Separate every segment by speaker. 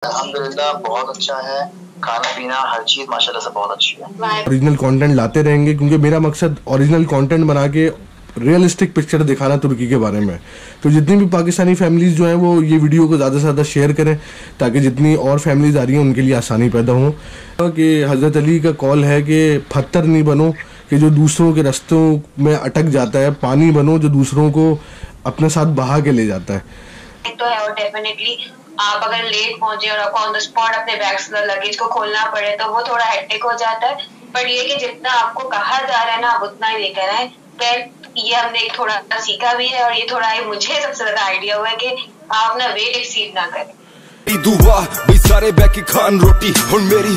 Speaker 1: अल्हम्दुलिल्लाह बहुत अच्छा है। खाना पीना हर चीज माशाल्लाह से बहुत अच्छी है।
Speaker 2: ओरिजिनल कंटेंट लाते रहेंगे क्योंकि मेरा मकसद ओरिजिनल कंटेंट बना के रियलिस्टिक पिक्चर दिखाना तुर्की के बारे में। तो जितनी भी पाकिस्तानी फैमिलीज जो हैं वो ये वीडियो को ज़्यादा से ज़्यादा शेयर करें ताकि जितनी और फैमिलीज आ रही हैं उनके लिए आसानी पैदा हो। कि हज़रत अली का कॉल है कि पत्थर नहीं बनो कि जो दूसरों के रास्तों में अटक जाता है, पानी बनो जो दूसरों को अपने साथ बहा के ले जाता है।
Speaker 3: तो है और डेफिनेटली आप अगर लेट पहुंचे और आपको ऑन द स्पॉट अपने बैग्स लगेज को खोलना पड़े तो वो थोड़ा हेक्टिक हो जाता है। बट ये कि जितना आपको कहा जा रहा है ना आप उतना ही लेकर आए। फिर ये हमने थोड़ा सीखा भी है और ये थोड़ा मुझे सबसे ज्यादा आइडिया हुआ है कि आप ना वेट एक्सीड ना करें।
Speaker 4: दुआ बई सारे बैके खान रोटी हुण मेरी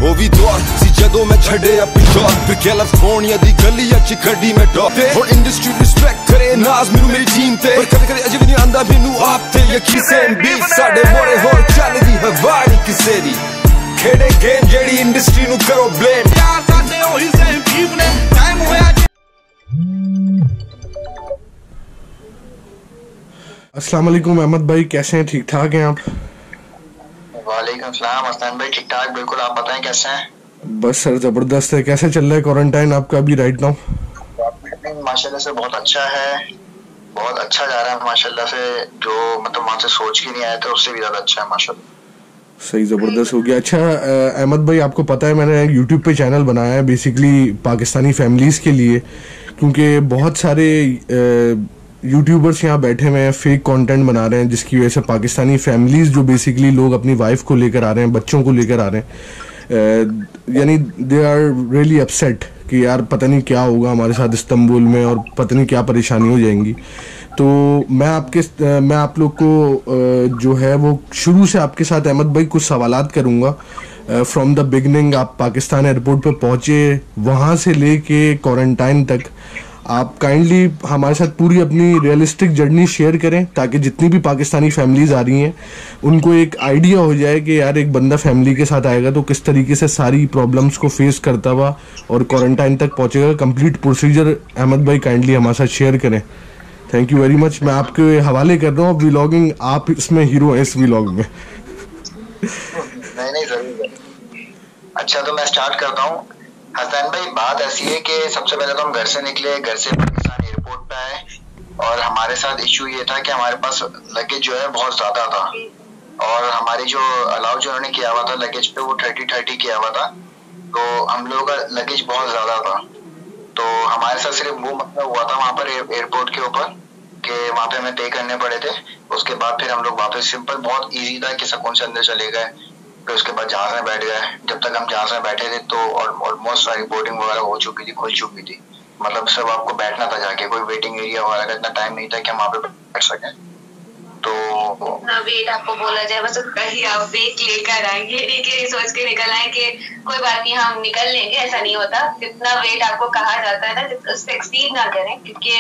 Speaker 4: हो भी दौर सी जदों मैं छड़े अपनी जॉब फिर कैलिफोर्निया दी गली च खड़ी मैं टॉप ते हुण इंडस्ट्री रिस्पेक्ट करे नाज मेनू मेरी टीम ते पर कदे कदे अजे भी नहीं आंदा मेनू आप ते यकीन सेम भी साडे मोड़े होर चलदी हवा नहीं किसे दी खेड़े गेम जेड़ी इंडस्ट्री नु करो ब्लेम यार साडे ओही सेम टीम ने टाइम होया।
Speaker 2: अस्सलाम वालेकुम अहमद भाई, कैसे हैं? ठीक ठाक हैं आप?
Speaker 1: वालेकुम सलाम हसन भाई, ठीक ठाक बिल्कुल। आप बताएं कैसे हैं?
Speaker 2: बस सर जबरदस्त है। कैसे चल रहा है क्वारंटाइन आपका अभी राइट नाउ?
Speaker 1: माशाल्लाह से बहुत अच्छा है, बहुत अच्छा जा रहा है माशाल्लाह से। जो मतलब वहाँ से सोच के नहीं आया था उससे भी ज्यादा अच्छा है माशाल्लाह।
Speaker 2: सही ज़बरदस्त हो गया। अच्छा अहमद भाई, आपको पता है मैंने यूट्यूब पे चैनल बनाया है बेसिकली पाकिस्तानी फैमिलीज़ के लिए, क्योंकि बहुत सारे यूट्यूबर्स यहाँ बैठे हुए हैं फेक कंटेंट बना रहे हैं जिसकी वजह से पाकिस्तानी फैमिलीज़ जो बेसिकली लोग अपनी वाइफ को लेकर आ रहे हैं, बच्चों को लेकर आ रहे हैं, यानी दे आर रियली अपसेट कि यार पता नहीं क्या होगा हमारे साथ इस्तांबुल में और पता नहीं क्या परेशानी हो जाएंगी। तो मैं आप लोग को जो है वो शुरू से आपके साथ अहमद भाई कुछ सवालात करूँगा फ्रॉम द बिगनिंग। आप पाकिस्तान एयरपोर्ट पे पहुँचे, वहाँ से लेके क्वारंटाइन तक आप काइंडली हमारे साथ पूरी अपनी रियलिस्टिक जर्नी शेयर करें ताकि जितनी भी पाकिस्तानी फैमिलीज आ रही हैं उनको एक आइडिया हो जाए कि यार एक बंदा फैमिली के साथ आएगा तो किस तरीके से सारी प्रॉब्लम्स को फेस करता हुआ और क्वारंटाइन तक पहुंचेगा। कंप्लीट प्रोसीजर अहमद भाई काइंडली हमारे साथ शेयर करें। Thank you very much. मैं आपके हवाले कर रहा हूँ व्लॉगिंग, आप इसमें हीरो हैं इस व्लॉग में।
Speaker 1: नहीं जरूर। अच्छा तो मैं स्टार्ट करता हूँ। हसन भाई बात ऐसी है कि सबसे पहले तो हम घर से निकले, घर से पाकिस्तान एयरपोर्ट पे आए और हमारे साथ इशू ये था कि हमारे पास लगेज जो है बहुत ज्यादा था और हमारी जो अलाउ जो उन्होंने किया हुआ था लगेज पे वो 30 किया हुआ था। तो हम लोगों का लगेज बहुत ज्यादा था। तो हमारे साथ सिर्फ वो मतलब हुआ था वहाँ पर एयरपोर्ट के ऊपर कि वहाँ पे हमें पे करने पड़े थे। उसके बाद फिर हम लोग वापस सिंपल बहुत ईजी था कि सुकून से अंदर चले गए। फिर उसके बाद जहाज में बैठ गए। जब तक हम जहाज में बैठे थे तो ऑलमोस्ट सारी बोर्डिंग वगैरह हो चुकी थी, खुल चुकी थी। मतलब सब आपको बैठना था जाके, कोई वेटिंग एरिया वगैरह का इतना टाइम नहीं था कि हम वहाँ पे बैठ सकें। तो
Speaker 3: वेट आपको बोला जाए बस उतना ही आप वेट लेकर आएंगे, ये सोच के निकल आए कि कोई बात नहीं हम निकल लेंगे, ऐसा नहीं होता। जितना वेट आपको कहा जाता है ना उससे एक्सीड ना करें क्योंकि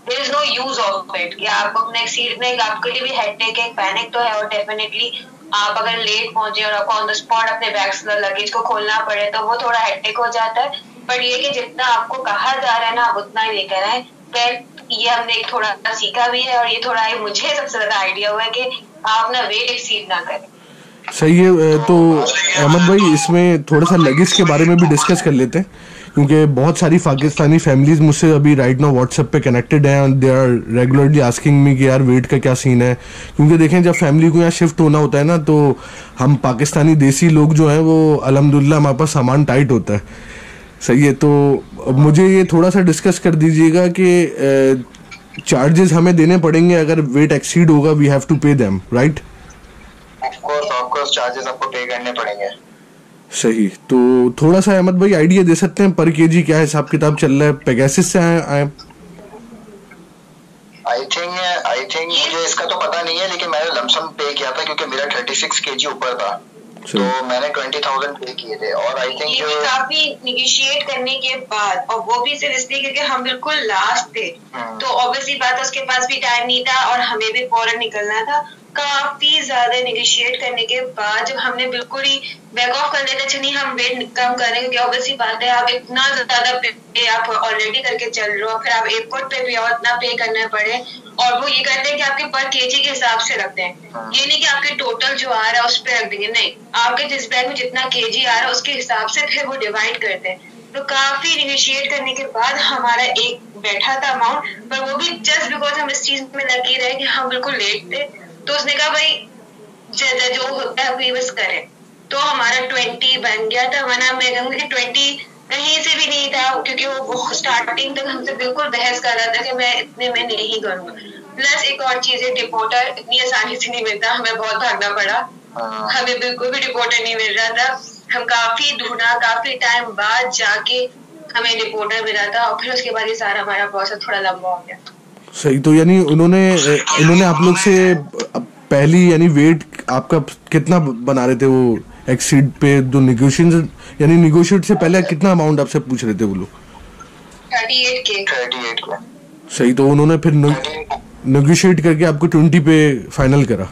Speaker 3: there is no use of it कि आप अपने एक्सीड में आपके लिए भी हेडेक है, पैनिक तो है और डेफिनेटली आप अगर लेट पहुंचे और आपको ऑन द स्पॉट अपने बैग्स लगेज को खोलना पड़े तो वो थोड़ा हेक्टिक हो जाता है। बट ये कि जितना आपको कहा जा रहा है ना आप उतना ही लेकर आए। फिर ये हमने थोड़ा सीखा भी है और ये थोड़ा मुझे सबसे ज्यादा आइडिया हुआ है कि आप ना वेट एक्सीड ना करें।
Speaker 2: सही है। तो अहमद भाई इसमें थोड़ा सा लगेज के बारे में भी डिस्कस कर लेते हैं क्योंकि बहुत सारी पाकिस्तानी फैमिलीज मुझसे अभी राइट नाउ व्हाट्सएप पे कनेक्टेड हैं और they are regularly asking me कि यार वेट का क्या सीन है। क्योंकि देखें जब फैमिली को यहाँ शिफ्ट होना होता है ना तो हम पाकिस्तानी देसी लोग जो हैं वो अल्हम्दुलिल्लाह हमारे पास सामान टाइट होता है। सही है। तो मुझे ये थोड़ा सा डिस्कस कर दीजिएगा कि चार्जेस हमें देने पड़ेंगे अगर वेट एक्सीड होगा, we have to pay them, right?
Speaker 1: Of course charges आपको पे करने पड़ेंगे।
Speaker 2: सही। तो थोड़ा सा अहमद भाई आइडिया दे सकते हैं पर केजी क्या हिसाब किताब चल रहा है? पेगासिस से आए
Speaker 1: आई थिंक मुझे इसका तो पता नहीं है लेकिन मैंने लमसम पे किया था क्योंकि मेरा 36 केजी ऊपर था तो मैंने 20,000 पे किए थे। और आई थिंक
Speaker 3: जो काफी निगोशिएट करने के बाद और वो भी सिर्फ इसलिए क्योंकि हम बिल्कुल लास्ट थे तो ऑब्वियसली बात उसके पास भी टाइम नहीं था और हमें भी फौरन निकलना था। काफी ज्यादा निगोशिएट करने के बाद जब हमने बिल्कुल ही बैक ऑफ कर दिया, अच्छा नहीं हम वेट कम करें, क्योंकि ऑब्वियसली बात है आप इतना ज्यादा पे आप ऑलरेडी करके चल रहे हो, फिर आप एयरपोर्ट पे भी और इतना पे करना पड़े, और वो ये करते हैं कि आपके पर केजी के हिसाब से रखते हैं, ये नहीं कि आपके टोटल जो आ रहा है उस पर रख देंगे, नहीं, आपके जिस बैग में जितना केजी आ रहा है उसके हिसाब से फिर वो डिवाइड करते हैं। तो काफी निगोशिएट करने के बाद हमारा एक बैठा था अमाउंट, पर वो भी जस्ट बिकॉज हम इस चीज में लगे रहे कि हम बिल्कुल लेट थे, तो उसने कहा भाई जो होता है अभी बस करें, तो हमारा 20 बन गया था, वरना मैं कहूँगी कि 20 कहीं से भी नहीं था, क्योंकि वो स्टार्टिंग तक हमसे बिल्कुल बहस कर रहा था कि मैं इतने में नहीं करूँगा। प्लस एक और चीज है, डिपोर्टर इतनी आसानी से नहीं मिलता, हमें बहुत भागना पड़ा, हमें बिल्कुल भी डिपोर्टर नहीं मिल रहा था, हम काफी ढूंढा, काफी टाइम बाद जाके हमें डिपोर्टर मिला था, और फिर उसके बाद ये सारा हमारा प्रोसेस थोड़ा लंबा हो गया।
Speaker 2: सही, तो यानी उन्होंने आप लोग से पहली यानी वेट आपका कितना बना रहे थे वो एक्सीड पे, जो निगोशिएशन यानी निगोशिएट से पहले कितना अमाउंट आपसे पूछ रहे थे वो लोग?
Speaker 1: 38K।
Speaker 2: सही, तो उन्होंने फिर निगोशिएट करके आपको 20 पे फाइनल करा?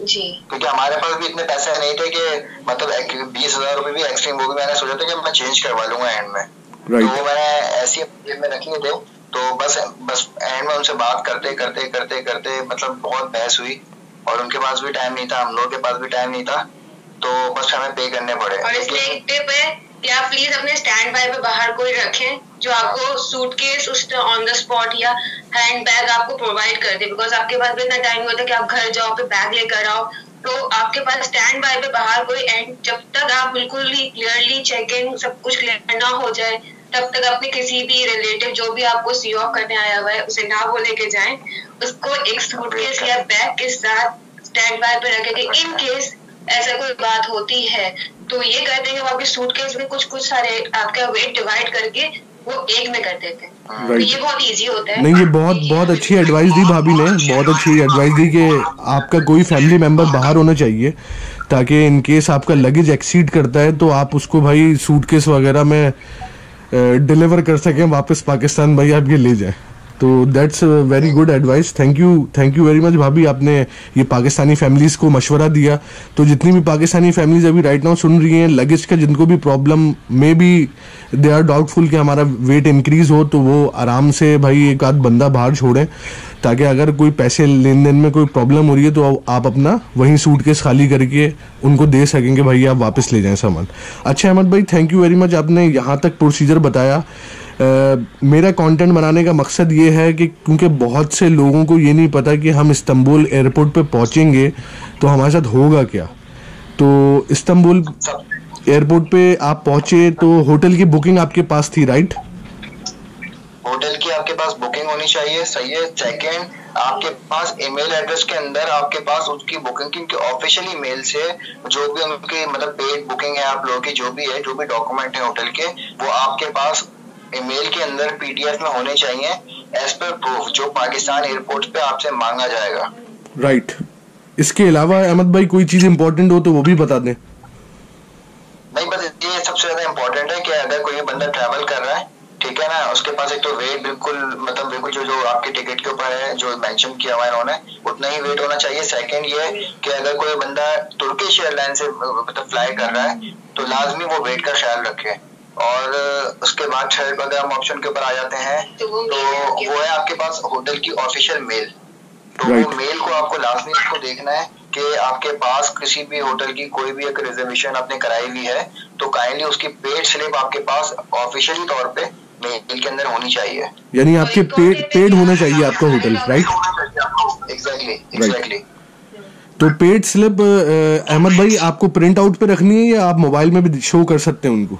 Speaker 1: जी, क्योंकि हमारे पास भी इतने पैसे नहीं थे कि मतलब 20,000 रुपए भी एक्सट्रीम, वो भी मैंने सोचा था कि मैं चेंज करवा लूंगा एंड में, तो वो मैंने ऐसी में रखे थे, तो बस एंड में उनसे बात करते करते करते करते मतलब बहुत बहस हुई, और उनके पास भी टाइम नहीं था, हम लोगों के पास भी टाइम नहीं था, तो बस हमें पे करने पड़े।
Speaker 3: और इसलिए एक टिप है कि आप प्लीज अपने स्टैंड बाय पे बाहर कोई रखें जो आपको सूटकेस उस ऑन द स्पॉट या हैंड बैग आपको प्रोवाइड कर दे, बिकॉज आपके पास भी इतना टाइम होता है कि आप घर जाओ, फिर बैग लेकर आओ, तो आपके पास स्टैंड बाय पे बाहर कोई, एंड जब तक आप बिल्कुल ही क्लियरली चेक इन सब कुछ क्लियर ना हो जाए तब तक अपने किसी भी रिलेटिव जो भी आपको सी ऑफ करने आया हुआ है उसे ना वो लेके जाएं, उसको एक सूटकेस या बैग के साथ स्टैंड बाय पे रखें कि इन केस ऐसा कोई बात होती है तो ये कहते हैं कि आपके सूटकेस में कुछ सारे आपका वेट डिवाइड करके वो एक में कर देते हैं, तो ये बहुत इजी होता है।
Speaker 2: नहीं, ये बहुत अच्छी एडवाइस दी भाभी ने, बहुत अच्छी एडवाइस दी कि आपका कोई फैमिली मेंबर बाहर होना चाहिए, ताकि इन केस आपका लगेज एक्सीड करता है तो आप उसको भाई सूटकेस वगैरह में डिलीवर कर सकें वापस पाकिस्तान, भाई आप ये ले जाए। तो that's very good advice, thank you very much भाभी, आपने ये पाकिस्तानी फैमिलीज को मशवरा दिया। तो जितनी भी पाकिस्तानी फैमिलीज अभी राइट नाउ सुन रही हैं, लगेज का जिनको भी problem may be they are doubtful कि हमारा वेट इंक्रीज हो, तो वो आराम से भाई एक आध बंदा बाहर छोड़ें, ताकि अगर कोई पैसे लेन देन में कोई प्रॉब्लम हो रही है तो आप अपना वहीं सूटकेस खाली करके उनको दे सकेंगे, भाई आप वापस ले जाएं सामान। अच्छा अहमद भाई, थैंक यू वेरी मच, आपने यहाँ तक प्रोसीजर बताया। मेरा कंटेंट बनाने का मकसद ये है कि क्योंकि बहुत से लोगों को ये नहीं पता कि हम इस्तांबुल एयरपोर्ट पे पहुंचेंगे तो हमारे साथ होगा क्या। तो इस्तांबुल एयरपोर्ट पे आप पहुंचे तो होटल की बुकिंग आपके पास थी, राइट?
Speaker 1: होटल की आपके पास बुकिंग होनी चाहिए, सही है। सेकंड, आपके पास ईमेल एड्रेस के अंदर आपके पास उसकी बुकिंग की ऑफिशियल ईमेल से जो भी उनकी मतलब पेड बुकिंग है आप लोगों की, जो भी है, जो भी डॉक्यूमेंट है होटल के, वो आपके पास ईमेल के अंदर पीडीएफ में होने चाहिए एज पर प्रूफ, जो पाकिस्तान एयरपोर्ट पे आपसे मांगा जाएगा,
Speaker 2: राइट। इसके अलावा अहमद भाई कोई चीज इंपॉर्टेंट हो तो वो भी बता दें।
Speaker 1: नहीं, बस ये सबसे ज्यादा इम्पोर्टेंट है कि अगर कोई बंदा ट्रैवल कर रहा है, ठीक है ना, उसके पास एक तो वेट बिल्कुल जो आपके टिकट के ऊपर है, जो मेंशन किया हुआ है इन्होंने, उतना ही वेट होना चाहिए। सेकंड ये कि अगर कोई बंदा तुर्किश एयरलाइन से मतलब फ्लाई कर रहा है तो लाजमी वो वेट का ख्याल रखे। और उसके बाद थर्ड अगर हम ऑप्शन के ऊपर आ जाते हैं तो वो है आपके पास होटल की ऑफिशियल मेल। तो वो मेल को आपको लाजमी उसको देखना है कि आपके पास किसी भी होटल की कोई भी एक रिजर्वेशन आपने कराई हुई है तो काइंडली उसकी पेड स्लिप आपके पास ऑफिशियली तौर पे मेल के अंदर होनी चाहिए।
Speaker 2: यानी आपके पेड होना चाहिए आपका होटल, राइट?
Speaker 1: एग्जैक्टली।
Speaker 2: तो पेड स्लिप अहमद भाई आपको प्रिंट आउट पे रखनी है या आप मोबाइल में भी शो कर सकते हैं उनको?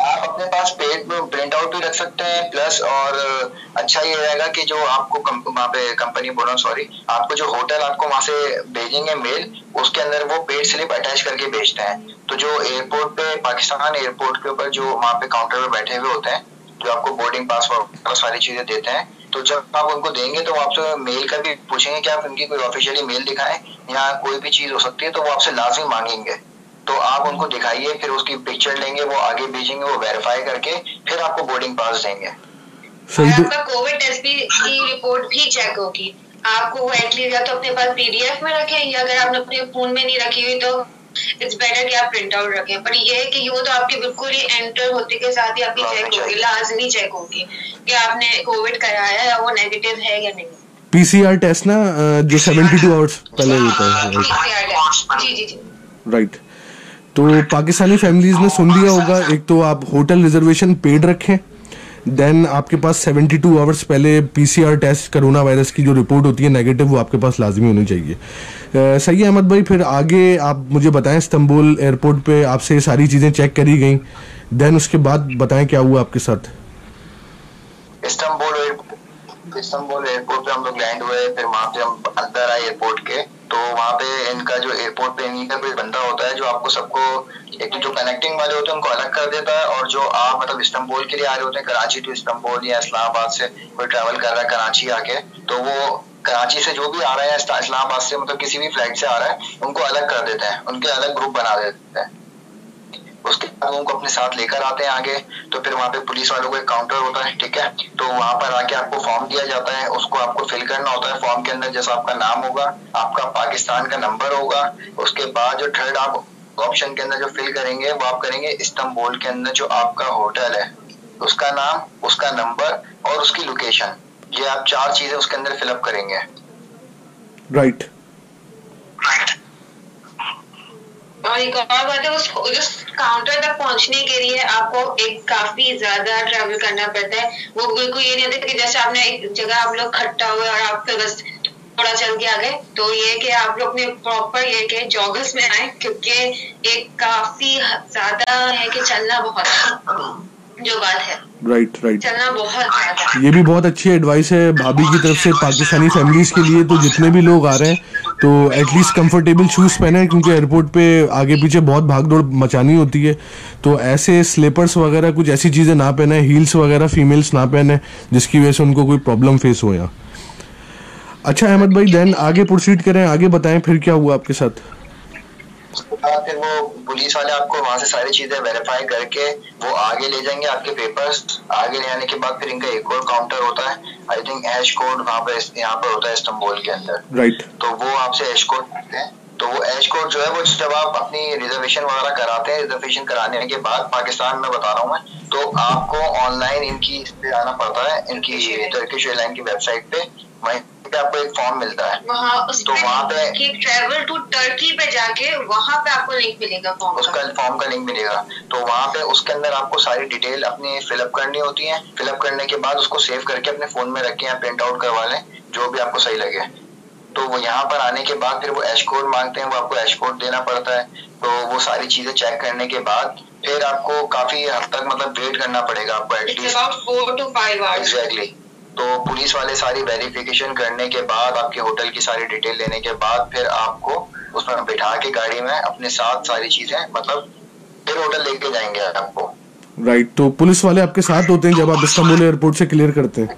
Speaker 1: आप अपने पास पेड प्रिंट आउट भी रख सकते हैं, प्लस और अच्छा ये रहेगा कि जो आपको वहाँ पे कंपनी बोलो सॉरी, आपको जो होटल आपको वहाँ से भेजेंगे मेल, उसके अंदर वो पेड स्लिप अटैच करके भेजते हैं। तो जो एयरपोर्ट पे पाकिस्तान एयरपोर्ट के ऊपर जो वहाँ पे काउंटर पे बैठे हुए होते हैं, जो आपको बोर्डिंग पास और सारी चीजें देते हैं, तो जब आप उनको देंगे तो वो आपसे मेल का भी पूछेंगे कि आप उनकी कोई ऑफिशियली मेल दिखाएं या कोई भी चीज हो सकती है, तो वो आपसे लाजमी मांगेंगे। तो आप उनको दिखाइए, फिर उसकी पिक्चर लेंगे, वो आगे भेजेंगे, वो वेरीफाई करके फिर आपको बोर्डिंग पास देंगे।
Speaker 3: आपका कोविड टेस्ट की रिपोर्ट भी चेक होगी, आपको वो एटलीस्ट या तो अपने पास PDF में रखें, या अगर आपने अपने फोन में नहीं रखी हुई तो इट्स बेटर कि आप प्रिंट आउट रखें। पर ये है कि वो तो आपके बिल्कुल ही एंटर होते के साथ ही आपकी चेक होगी, लाजमी चेक होगी कि आपने कोविड कराया है और वो नेगेटिव है या नहीं।
Speaker 2: PCR टेस्ट ना जो 72 आवर्स पहले होता है।
Speaker 3: जी।
Speaker 2: राइट। तो पाकिस्तानी फैमिलीज ने सुन लिया होगा, एक तो आप होटल रिजर्वेशन पेड रखें, देन आपके पास 72 आवर्स पहले PCR टेस्ट कोरोना वायरस की जो रिपोर्ट होती है नेगेटिव, वो आपके पास लाजमी होनी चाहिए। सही है अहमद भाई, फिर आगे आप मुझे बताएं, इस्तांबुल एयरपोर्ट पे आपसे सारी चीज़ें चेक करी गई, देन उसके बाद बताएं क्या हुआ आपके साथ।
Speaker 1: इस्तांबुल एयरपोर्ट पे हम लोग लैंड हुए, फिर वहाँ पे हम अंदर आए एयरपोर्ट के, तो वहाँ पे इनका जो एयरपोर्ट पे इन्हीं का कोई बंदा होता है जो आपको सबको, एक तो जो कनेक्टिंग वाले होते हैं उनको अलग कर देता है, और जो आप मतलब इस्तांबुल के लिए आ रहे होते हैं, कराची टू इस्तांबुल या इस्लामाबाद से कोई ट्रैवल कर रहा है कराची आके, तो वो कराची से जो भी आ रहा है इस्लामाबाद से मतलब किसी भी फ्लाइट से आ रहा है, उनको अलग कर देते हैं, उनके अलग ग्रुप बना देते हैं। उसके बाद उनको अपने साथ लेकर आते हैं आगे, तो फिर वहाँ पे पुलिस वालों को एक काउंटर होता है, ठीक है, तो वहाँ पर आके आपको फॉर्म दिया जाता है, उसको आपको फिल करना होता है। फॉर्म के अंदर जैसा आपका नाम होगा, आपका पाकिस्तान का नंबर होगा, उसके बाद जो थर्ड आप ऑप्शन के अंदर जो फिल करेंगे वो आप करेंगे इस्तांबुल के अंदर जो आपका होटल है, उसका नाम, उसका नंबर और उसकी लोकेशन, ये आप 4 चीजें उसके अंदर फिलअप करेंगे।
Speaker 2: राइट।
Speaker 3: और एक और बात है, उस काउंटर तक पहुंचने के लिए आपको एक काफी ज्यादा ट्रैवल करना पड़ता है। वो बिल्कुल ये नहीं होता कि जैसे आपने एक जगह आप लोग इकट्ठा हुए और आप फिर बस थोड़ा चल के आ गए, तो ये कि आप लोग ने प्रॉपर ये कि जॉगर्स में आए, क्योंकि एक काफी ज्यादा है कि चलना बहुत जो बात है।
Speaker 2: राइट।
Speaker 3: चलना बहुत ज्यादा।
Speaker 2: ये भी बहुत अच्छी एडवाइस है भाभी की तरफ से पाकिस्तानी फैमिलीज के लिए। तो जितने भी लोग आ रहे हैं तो एटलीस्ट कंफर्टेबल शूज पहने, क्योंकि एयरपोर्ट पे आगे पीछे बहुत भागदौड़ मचानी होती है, तो ऐसे स्लीपर्स वगैरह कुछ ऐसी चीजें ना पहने, हील्स वगैरह फीमेल्स ना पहने जिसकी वजह से उनको कोई प्रॉब्लम फेस हो। यहाँ अच्छा अहमद भाई, देन आगे प्रोसीड करें, आगे बताएं फिर क्या हुआ आपके साथ।
Speaker 1: उसके बाद फिर वो पुलिस वाले आपको वहां से सारी चीजें वेरीफाई करके वो आगे ले जाएंगे, आपके पेपर्स आगे ले आने के बाद फिर इनका एक और काउंटर होता है, आई थिंक एश कोड वहाँ पे यहाँ पर होता है इस्तांबुल के अंदर।
Speaker 2: राइट।
Speaker 1: तो वो आपसे एश कोड करते हैं, तो वो एश कोड जो है वो जब आप अपनी रिजर्वेशन वगैरह कराते हैं, रिजर्वेशन कराने के बाद पाकिस्तान में बता रहा हूँ मैं, तो आपको ऑनलाइन इनकी इस पे आना पड़ता है, इनकी टर्किश एयरलाइन की वेबसाइट पे, वहीं पे आपको एक फॉर्म मिलता है, तो वहाँ पे
Speaker 3: ट्रैवल टू टर्की पे जाके वहाँ पे आपको लिंक मिलेगा,
Speaker 1: फॉर्म का लिंक मिलेगा। तो वहाँ पे उसके अंदर आपको सारी डिटेल अपनी फिलअप करनी होती है। फिलअप करने के बाद उसको सेव करके अपने फोन में रखें या प्रिंट आउट करवा लें, जो भी आपको सही लगे। तो वो यहाँ पर आने के बाद फिर वो एश कोड मांगते हैं, वो आपको एश कोड देना पड़ता है। तो वो सारी चीजें चेक करने के बाद फिर आपको काफी हद तक मतलब वेट करना पड़ेगा आपको, एटलीस्ट
Speaker 3: 4 to 5 hours।
Speaker 1: एग्जैक्टली। तो पुलिस वाले सारी वेरिफिकेशन करने के बाद, आपके होटल की सारी डिटेल लेने के बाद फिर आपको उसमें बिठा के गाड़ी में अपने साथ सारी चीजें मतलब फिर होटल लेके जाएंगे आपको।
Speaker 2: राइट। तो पुलिस वाले आपके साथ होते हैं जब आप इस्तांबुल एयरपोर्ट से क्लियर करते हैं?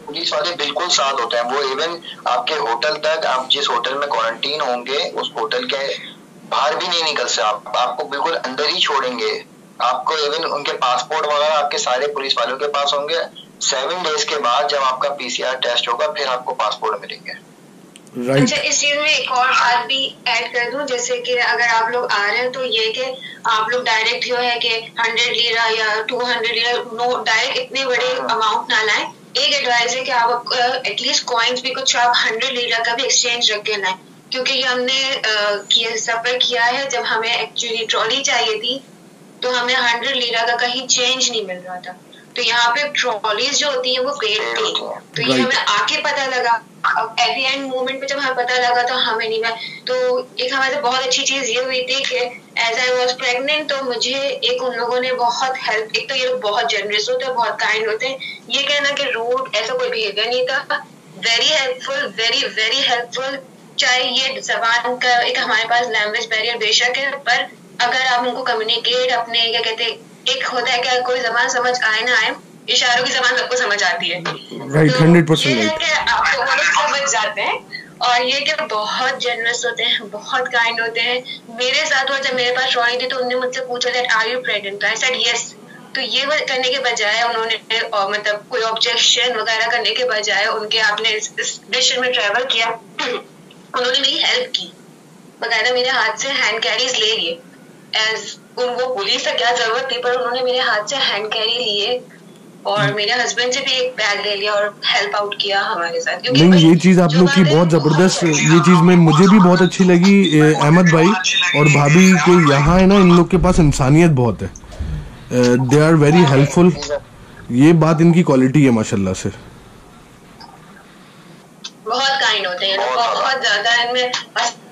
Speaker 1: पुलिस वाले बिल्कुल साथ होते हैं, वो इवन आपके होटल तक, आप जिस होटल में क्वारंटीन होंगे उस होटल के बाहर भी नहीं निकल से आपको बिल्कुल अंदर ही छोड़ेंगे। आपको इवन उनके पासपोर्ट वगैरह आपके सारे पुलिस वालों के पास होंगे। 7 डेज के बाद जब आपका PCR टेस्ट होगा फिर आपको पासपोर्ट मिलेंगे।
Speaker 2: राइट।
Speaker 3: अच्छा, इस चीज में एक और बात भी ऐड कर दूं, जैसे कि अगर आप लोग आ रहे हैं तो ये कि आप लोग डायरेक्ट जो है कि 100 लीरा या 200 लीरा नो डायरेक्ट इतने बड़े अमाउंट ना लाएं। एक एडवाइस है कि आप एटलीस्ट कॉइन्स भी कुछ आप 100 लीरा का भी एक्सचेंज रख के लाएं, क्योंकि ये हमने सफर किया है, जब हमें एक्चुअली ट्रॉली चाहिए थी तो हमें 100 लीरा का कहीं चेंज नहीं मिल रहा था। तो यहाँ पे ट्रॉलीज जो होती है वो पेड थी, तो ये हमें आके पता लगा। अब एट द एंड मोमेंट पे जब हमें पता लगा तो हमें नहीं मिला। तो एक हमारे बहुत अच्छी चीज ये हुई थी कि एज आई वॉज प्रेग्नेंट, तो मुझे एक उन लोगों ने बहुत हेल्प, एक तो ये लोग बहुत जनरस होते हैं, बहुत काइंड होते हैं, ये कहना कि रूड ऐसा कोई बिहेवियर नहीं था, very helpful, very very helpful. चाहे ये जबान का एक हमारे पास लैंग्वेज बैरियर बेशक है, पर अगर आप उनको कम्युनिकेट अपने क्या कहते हैं, एक होता है कि कोई जबान समझ आए ना आए, इशारों की जबान सबको समझ आती है।
Speaker 2: राइट, 100%
Speaker 3: ये है कि आपको वो लोग समझ जाते हैं, और ये कि बहुत जनरस होते हैं, बहुत काइंड होते हैं। मेरे साथ हुआ जब मेरे पास ट्रॉली थी तो उन्होंने मुझसे पूछा that are you pregnant, I said yes. तो ये करने के बजाय उन्होंने मतलब कोई ऑब्जेक्शन वगैरह करने के बजाय उनके आपने इस डिसीजन में ट्रैवल किया, उन्होंने मेरी हेल्प की, बकायदा मेरे हाथ से हैंड कैरीज ले लिए। एज उनको पुलिस से क्या जरूरत थी, पर उन्होंने मेरे हाथ से हैंड कैरी लिए और मेरे हस्बैंड से भी एक बैग ले लिया और हेल्प आउट किया हमारे साथ।
Speaker 2: नहीं, ये चीज आप लोग की बहुत जबरदस्त, ये चीज में मुझे भी बहुत अच्छी लगी अहमद भाई और भाभी के यहाँ है ना, इन लोग के पास इंसानियत बहुत है, दे आर वेरी हेल्पफुल, ये बात इनकी क्वालिटी है माशाल्लाह से।
Speaker 3: बहुत काइंड होते हैं, बहुत ज्यादा इनमें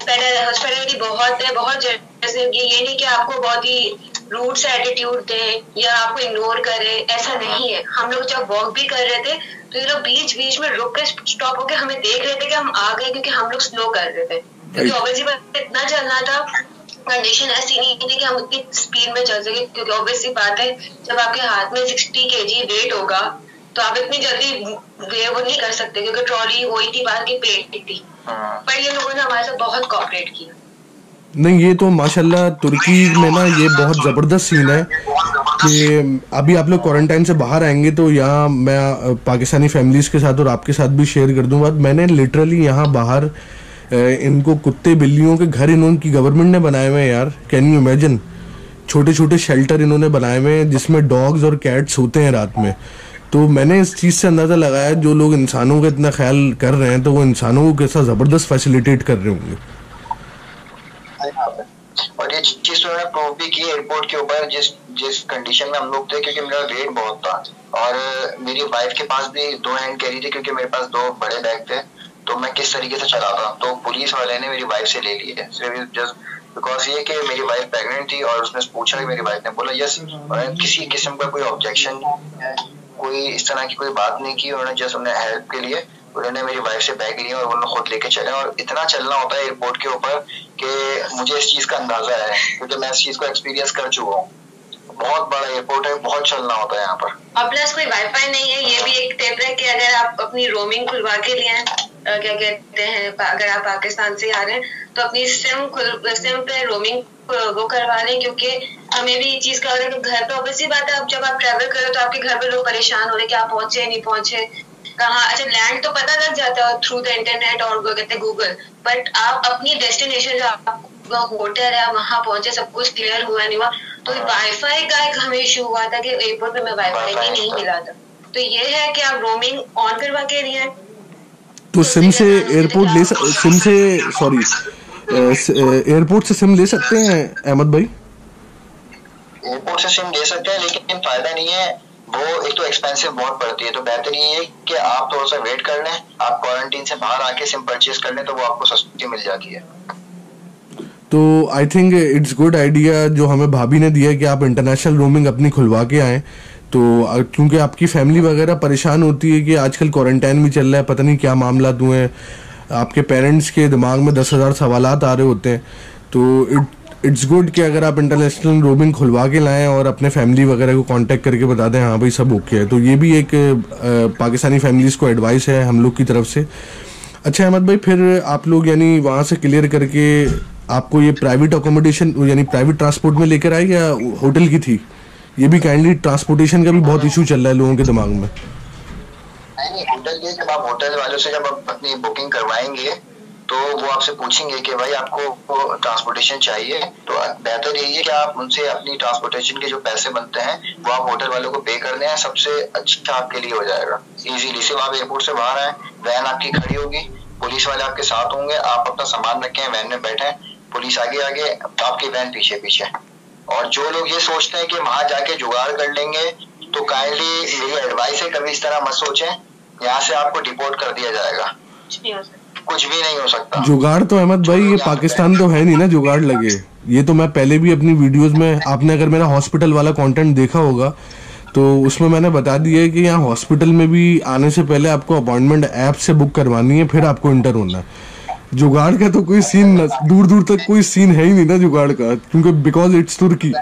Speaker 3: हॉस्पिटैलिटी बहुत है, बहुत जैसे ये नहीं कि आपको बहुत ही रूड से एटीट्यूड दे या आपको इग्नोर करे, ऐसा नहीं है। हम लोग जब वॉक भी कर रहे थे तो ये लोग बीच बीच में रुक के स्टॉप होके हमें देख रहे थे कि हम आ गए, क्योंकि हम लोग स्लो कर रहे थे, क्योंकि ऑब्वियसली इतना चलना था, कंडीशन ऐसी नहीं थी कि हम उतनी स्पीड में चल सके, क्योंकि ऑब्वियसली बात है जब आपके हाथ में 60 kg वेट होगा तो आप इतनी जल्दी वो नहीं कर सकते, क्योंकि ट्रॉली वही थी, बाहर की पेट थी। पर ये लोगों ने हमारे साथ बहुत कोऑपरेट किया।
Speaker 2: नहीं, ये तो माशाल्लाह तुर्की में ना ये बहुत ज़बरदस्त सीन है कि अभी आप लोग क्वारंटाइन से बाहर आएंगे तो यहाँ मैं पाकिस्तानी फैमिलीज़ के साथ और आपके साथ भी शेयर कर दूँ बात। मैंने लिटरली यहाँ बाहर इनको कुत्ते बिल्लियों के घर इन्होंने गवर्नमेंट ने बनाए हुए हैं यार, कैन यू इमेजिन, छोटे छोटे शेल्टर इन्होंने बनाए हुए हैं जिसमें डॉग्स और कैट्स होते हैं रात में। तो मैंने इस चीज़ से अंदाज़ा लगाया जो लोग इंसानों का इतना ख्याल कर रहे हैं तो वो इंसानों को कैसा ज़बरदस्त फैसिलिटेट कर रहे होंगे।
Speaker 1: और ये चीज तो मैंने प्रूव भी की एयरपोर्ट के ऊपर, जिस कंडीशन में हम लोग थे, क्योंकि मेरा वेट बहुत था और मेरी वाइफ के पास भी 2 हैंड कैरी थे, क्योंकि मेरे पास 2 बड़े बैग थे, तो मैं किस तरीके से चलाता, तो पुलिस वाले ने मेरी वाइफ से ले लिए सिर्फ जस्ट बिकॉज ये कि मेरी वाइफ प्रेग्नेंट थी और उसने पूछा कि मेरी वाइफ ने बोला यस, किसी किस्म का कोई ऑब्जेक्शन, कोई इस तरह की कोई बात नहीं की, उन्होंने जस्ट उन्हें हेल्प के लिए उन्होंने मेरी वाइफ से बैग लिया और वो लोग खुद लेके चले। और इतना चलना होता है एयरपोर्ट के ऊपर कि मुझे इस चीज का अंदाजा है, क्योंकि मैं इस चीज को एक्सपीरियंस कर चुका हूँ। बहुत बड़ा एयरपोर्ट है, बहुत चलना होता है यहाँ पर।
Speaker 3: और प्लस कोई वाईफाई नहीं है, ये भी एक टिप है कि अगर आप अपनी रोमिंग खुलवा के लिए क्या कहते हैं, अगर आप पाकिस्तान से आ रहे हैं तो अपनी सिम पे रोमिंग वो करवा लें, क्योंकि हमें भी ये चीज का घर पे ऑब्वियसली बात है, अब जब आप ट्रैवल करो तो आपके घर पे लोग परेशान हो रहे कि आप पहुंचे नहीं पहुंचे कहाँ। अच्छा, लैंड तो पता लग जाता है थ्रू द इंटरनेट और कहते हैं गूगल, बट आप अपनी डेस्टिनेशन जो आपका होटल है आप वहाँ पहुंचे, सब कुछ क्लियर हुआ नहीं हुआ, तो वाईफाई का एक हमें इशू हुआ था कि एयरपोर्ट पे मैं वाईफाई भी नहीं मिला था। तो ये है कि आप रोमिंग ऑन करवा के लिए
Speaker 2: तो सिम से एयरपोर्ट ले सिम से सॉरी एयरपोर्ट से सिम ले सकते हैं अहमद भाई?
Speaker 1: एयरपोर्ट से सिम ले सकते हैं, लेकिन फायदा नहीं है, वो एक तो एक्सपेंसिव बहुत पड़ती है। तो बेहतर ये है कि आप थोड़ा सा वेट कर लें, आप क्वारंटीन से बाहर आके सिम परचेज कर लें तो वो आपको सस्ती मिल जाती है।
Speaker 2: तो I think it's good idea जो हमें भाभी ने दिया है कि आप इंटरनेशनल रोमिंग अपनी खुलवा के आएँ। तो क्योंकि आपकी फैमिली वगैरह परेशान होती है कि आजकल क्वारंटाइन भी चल रहा है, पता नहीं क्या मामला हुए हैं, आपके पेरेंट्स के दिमाग में 10,000 सवालात आ रहे होते हैं। तो इट्स गुड कि अगर आप इंटरनेशनल रोमिंग खुलवा के लाएं और अपने फैमिली वगैरह को कांटेक्ट करके बता दें हाँ भाई सब ओके है। तो ये भी एक पाकिस्तानी फैमिलीज़ को एडवाइस है हम लोग की तरफ से। अच्छा अहमद भाई, फिर आप लोग यानी वहाँ से क्लियर करके आपको ये प्राइवेट अकोमोडेशन यानी प्राइवेट ट्रांसपोर्ट में लेकर आए या होटल की थी? ये भी काइंडली ट्रांसपोर्टेशन का भी बहुत इशू चल रहा है लोगों के दिमाग में।
Speaker 1: नहीं, होटल के जब आप होटल वालों से जब आप अपनी बुकिंग करवाएंगे तो वो आपसे पूछेंगे कि भाई आपको ट्रांसपोर्टेशन चाहिए, तो बेहतर यही है कि आप उनसे अपनी ट्रांसपोर्टेशन के जो पैसे बनते हैं वो आप होटल वालों को पे कर दें, सबसे अच्छा आपके लिए हो जाएगा इजीली। सिर्फ आप एयरपोर्ट से बाहर आए, वैन आपकी खड़ी होगी, पुलिस वाले आपके साथ होंगे, आप अपना सामान रखें, वैन में बैठे, पुलिस आगे आगे, आपकी वैन पीछे पीछे। और जो लोग ये सोचते हैं कि वहां जाके जुगाड़ कर लेंगे, तो काइंडली मेरी एडवाइस है कभी इस तरह मत सोचें, यहाँ से आपको डिपोर्ट कर दिया जाएगा, कुछ भी नहीं हो सकता।
Speaker 2: जुगाड़ तो अहमद भाई ये पाकिस्तान तो है नहीं ना जुगाड़ लगे। ये तो मैं पहले भी अपनी वीडियोस में, आपने अगर मेरा हॉस्पिटल वाला कंटेंट देखा होगा तो उसमें मैंने बता दिया है कि यहाँ हॉस्पिटल में भी आने से पहले आपको अपॉइंटमेंट ऐप से बुक करवानी है, फिर आपको इंटर होना है। जुगाड़ का तो कोई सीन दूर दूर तक कोई सीन है ही नहीं ना जुगाड़ का, क्योंकि बिकॉज इट्स तुर्की।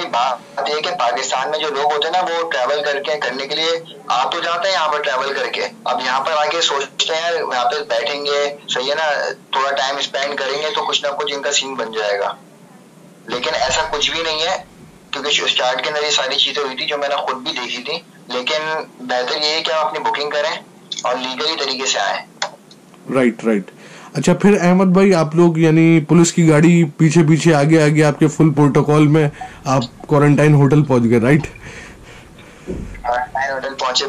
Speaker 1: बात ये कि पाकिस्तान में जो लोग होते हैं ना वो ट्रैवल करने के लिए आ तो जाते हैं यहाँ पर ट्रैवल करके, अब यहाँ पर आके सोचते हैं यहाँ पे बैठेंगे, सही है ना, थोड़ा टाइम स्पेंड करेंगे तो कुछ ना कुछ इनका सीन बन जाएगा। लेकिन ऐसा कुछ भी नहीं है, क्योंकि स्टार्ट के अंदर ये सारी चीजें हुई थी जो मैंने खुद भी देखी थी, लेकिन बेहतर ये है कि आप अपनी बुकिंग करें और लीगली तरीके से आए।
Speaker 2: राइट। अच्छा, फिर अहमद भाई आप लोग यानी पुलिस की गाड़ी पीछे पीछे आगे आगे आपके फुल प्रोटोकॉल में आप क्वारंटाइन होटल पहुंच गए, राइट?
Speaker 1: क्वारंटाइन होटल पहुंचे।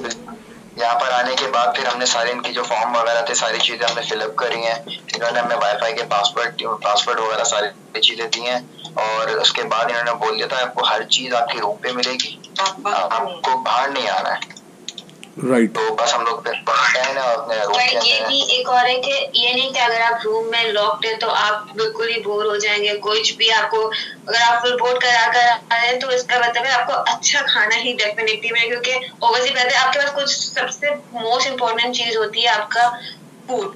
Speaker 1: यहाँ पर आने के बाद फिर हमने सारे इनकी जो फॉर्म वगैरह थे सारी चीजें हमने फिलअप करी हैं। इन्होंने हमें वाईफाई के पासवर्ड वगैरह सारी चीजें दी हैं, और उसके बाद इन्होंने बोल दिया था आपको हर चीज आपके रूम पे मिलेगी, आपको बाहर नहीं आना है।
Speaker 2: राइट।
Speaker 1: तो बस हम लोग अपने रूम के
Speaker 3: ये भी एक और है कि ये नहीं कि अगर आप रूम में लॉक्ड है तो आप बिल्कुल ही बोर हो जाएंगे। कुछ भी आपको अगर आप रिपोर्ट करा कर आ रहे हैं तो इसका मतलब है आपको अच्छा खाना ही डेफिनेटली मिले, क्योंकि ओवरसी बात है आपके पास कुछ सबसे मोस्ट इम्पोर्टेंट चीज होती है आपका फूड,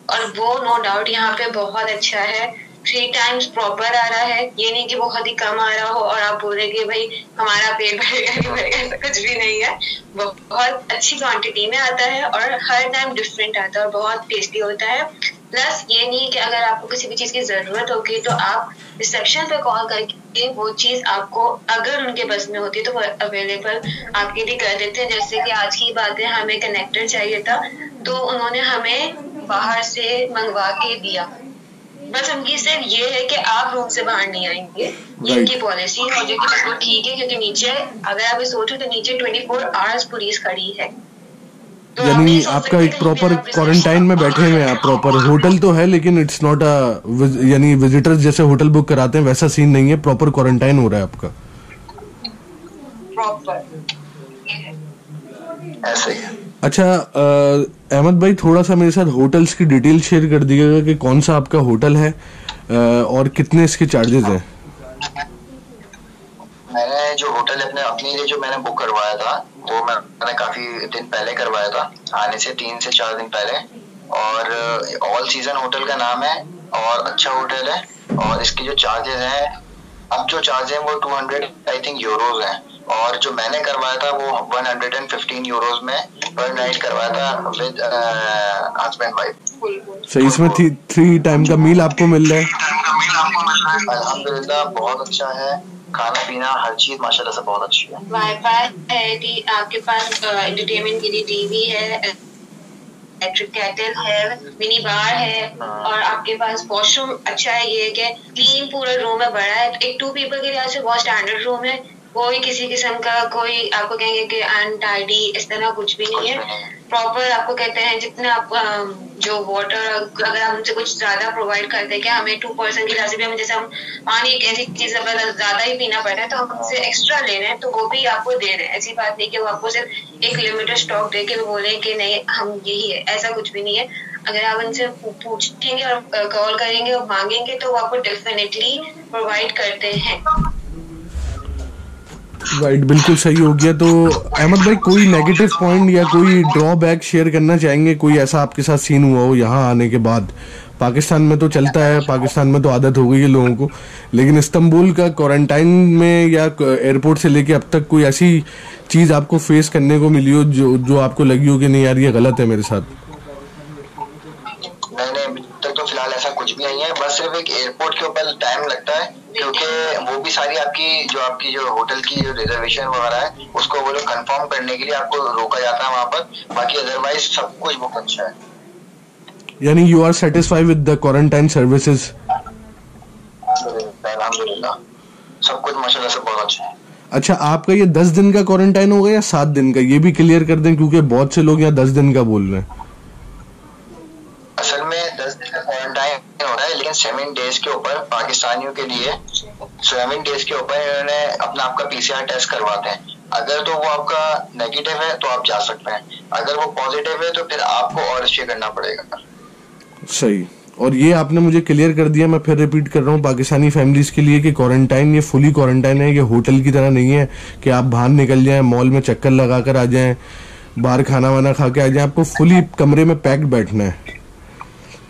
Speaker 3: और वो नो डाउट यहाँ पे बहुत अच्छा है। 3 टाइम्स प्रॉपर आ रहा है, ये नहीं कि बहुत ही कम आ रहा हो और आप बोल रहे कि भाई हमारा पेट भरेगा नहीं भरेगा, ऐसा कुछ भी नहीं है। बहुत अच्छी क्वांटिटी में आता है और हर टाइम डिफरेंट आता है और बहुत टेस्टी होता है। प्लस ये नहीं कि अगर आपको किसी भी चीज की जरूरत होगी तो आप रिसेप्शन पे कॉल करके वो चीज आपको अगर उनके बस में होती है तो वो अवेलेबल आपके लिए कर देते हैं। जैसे कि आज की बात है, हमें कनेक्टर चाहिए था तो उन्होंने हमें बाहर से मंगवा के दिया। बस उनकी सिर्फ ये है कि आप रूम से बाहर नहीं आएंगे, ये इनकी पॉलिसी है, जो कि बिल्कुल ठीक है, क्योंकि नीचे अगर आप सोचो तो नीचे 24 आवर्स पुलिस खड़ी है। तो
Speaker 2: यानी आपका एक प्रॉपर क्वारंटाइन में बैठे हुए हैं आप, प्रॉपर होटल तो है लेकिन इट्स नॉट अ यानी विजिटर्स जैसे होटल बुक कराते हैं वैसा सीन नहीं है, प्रॉपर क्वारंटाइन हो रहा है आपका।
Speaker 3: प्रॉपर
Speaker 1: ऐसे ही है।
Speaker 2: अच्छा अहमद भाई थोड़ा सा मेरे साथ होटल्स की डिटेल शेयर कर दीजिएगा कि कौन सा आपका होटल है और कितने इसके चार्जेस हैं।
Speaker 1: मैंने जो होटल अपनी लिए जो मैंने बुक करवाया था वो मैंने काफी दिन पहले करवाया था, आने से 3 से 4 दिन पहले, और ऑल सीजन होटल का नाम है और अच्छा होटल है। और इसके जो चार्जेस हैं, अब जो चार्ज है वो 200 आई थिंक यूरोज हैं, और जो मैंने करवाया था वो 115 यूरोज में पर नाइट करवाया था विद हस्बैंड वाइफ।
Speaker 2: सही, इसमें 3 टाइम का मील आपको मिल रहा है?
Speaker 1: अल्हम्दुलिल्लाह बहुत अच्छा है, खाना पीना हर चीज माशाल्लाह से बहुत अच्छी है।
Speaker 3: वाईफाई है, आपके पास एंटरटेनमेंट के लिए टीवी है, इलेक्ट्रिक केटल है, मिनी बार है, और आपके पास वॉशरूम अच्छा है। ये कि क्लीन पूरा रूम है, बड़ा है। एक 2 पीपल के लिए बहुत स्टैंडर्ड रूम है, कोई किसी किस्म का कोई आपको कहेंगे कि अनटाइडी इस तरह कुछ भी नहीं है। प्रॉपर आपको कहते हैं जितना आप जो वाटर अगर हम उनसे कुछ ज्यादा प्रोवाइड करते हैं कि हमें 2% की रेसिपी हम जैसे हम पानी एक ऐसी चीज ज्यादा ही पीना पड़ता है तो हम उनसे एक्स्ट्रा ले रहे हैं तो वो भी आपको दे रहे हैं। ऐसी बात नहीं कि वो आपको सिर्फ एक लिमिटेड स्टॉक दे के वो बोले कि नहीं हम यही है, ऐसा कुछ भी नहीं है। अगर आप उनसे पूछेंगे और कॉल करेंगे और मांगेंगे तो वो आपको डेफिनेटली प्रोवाइड करते हैं।
Speaker 2: राइट, बिल्कुल सही हो गया। तो अहमद भाई कोई नेगेटिव पॉइंट या कोई ड्रॉबैक शेयर करना चाहेंगे? कोई ऐसा आपके साथ सीन हुआ हो यहाँ आने के बाद? पाकिस्तान में तो चलता है, पाकिस्तान में तो आदत हो गई है लोगों को, लेकिन इस्तांबुल का क्वारंटाइन में या एयरपोर्ट से लेके अब तक कोई ऐसी चीज आपको फेस करने को मिली हो जो आपको लगी हो कि नहीं यार ये गलत है मेरे साथ?
Speaker 1: नहीं, तक तो फिलहाल ऐसा कुछ भी नहीं है। बस सिर्फ एक एयरपोर्ट के ऊपर टाइम लगता है, क्योंकि वो भी सारी आपकी जो होटल की जो रिजर्वेशन वगैरह है उसको वो लोग कंफर्म करने के लिए आपको रोका जाता है वहाँ पर। बाकी अदरवाइज सब कुछ बहुत अच्छा है।
Speaker 2: यानी you are satisfied with the quarantine services?
Speaker 1: अल्हम्दुलिल्लाह सब कुछ माशाल्लाह से बहुत अच्छा है।
Speaker 2: अच्छा, आपका ये 10 दिन का क्वारंटाइन होगा या 7 दिन का, ये भी क्लियर कर दें क्योंकि बहुत से लोग यहाँ 10 दिन का बोल रहे हैं।
Speaker 1: असल में 10 दिन का क्वारंटाइन हो रहा है, लेकिन 7 डेज के ऊपर पाकिस्तानियों के लिए 7 डेज के ऊपर इन्होंने अपना आपका PCR टेस्ट करवाते हैं। अगर तो वो आपका नेगेटिव है तो आप जा सकते हैं, अगर वो पॉजिटिव है तो फिर आपको और स्टे करना पड़ेगा।
Speaker 2: सही, और ये आपने मुझे क्लियर कर दिया। मैं फिर रिपीट कर रहा हूँ पाकिस्तानी फैमिलीज के लिए कि क्वारंटाइन ये फुली क्वारंटाइन है, ये होटल की तरह नहीं है कि आप बाहर निकल जाएं, मॉल में चक्कर लगा कर आ जाएं, बाहर खाना वाना खा के आ जाएं। आपको फुली कमरे में पैक्ड बैठना है,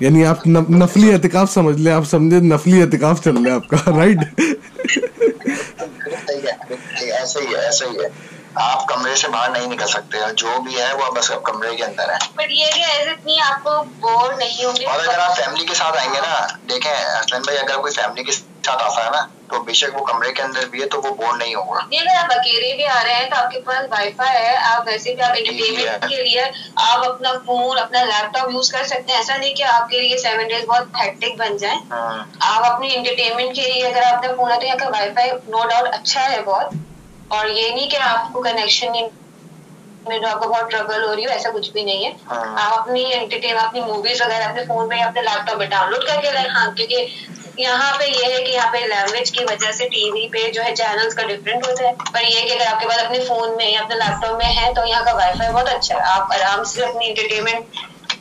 Speaker 2: यानी आप नफली एहतिकाफ समझ लें, आप समझे नफली एहतिकाफ चल रहा है आपका, राइट?
Speaker 1: ऐसा ही है। आप कमरे से बाहर नहीं निकल सकते, जो भी है वो बस अब कमरे के अंदर है।
Speaker 3: बट ये कि इतनी आपको बोर नहीं होंगे।
Speaker 1: और अगर आप फैमिली के साथ आएंगे ना, देखें असलन भाई, अगर कोई फैमिली के साथ आता है ना, तो बेशक वो कमरे के अंदर भी है तो वो बोर नहीं होगा।
Speaker 3: अगर आप अकेले भी आ रहे हैं तो आपके पास वाईफाई है, आप वैसे भी आप एंटरटेनमेंट के लिए आप अपना फोन अपना लैपटॉप यूज कर सकते हैं। ऐसा नहीं कि आपके लिए 7 डेज बहुत हेक्टिक बन जाए। आप अपनी एंटरटेनमेंट के लिए अगर आपका फोन है तो यहाँ का वाईफाई नो डाउट अच्छा है बहुत, और ये नहीं कि आपको कनेक्शन नहीं में जो आपको बहुत ट्रबल हो रही हो, ऐसा कुछ भी नहीं है। आप अपनी अपनी मूवीज वगैरह अपने फोन में अपने लैपटॉप में डाउनलोड करके रखें। हाँ, क्योंकि यहाँ पे ये है कि यहाँ पे लैंग्वेज की वजह से टीवी पे जो है चैनल्स का डिफरेंट होता है, पर ये है कि अगर आपके पास अपने फोन में या अपने लैपटॉप में है तो यहाँ का वाईफाई बहुत अच्छा है, आप आराम से अपनी एंटरटेनमेंट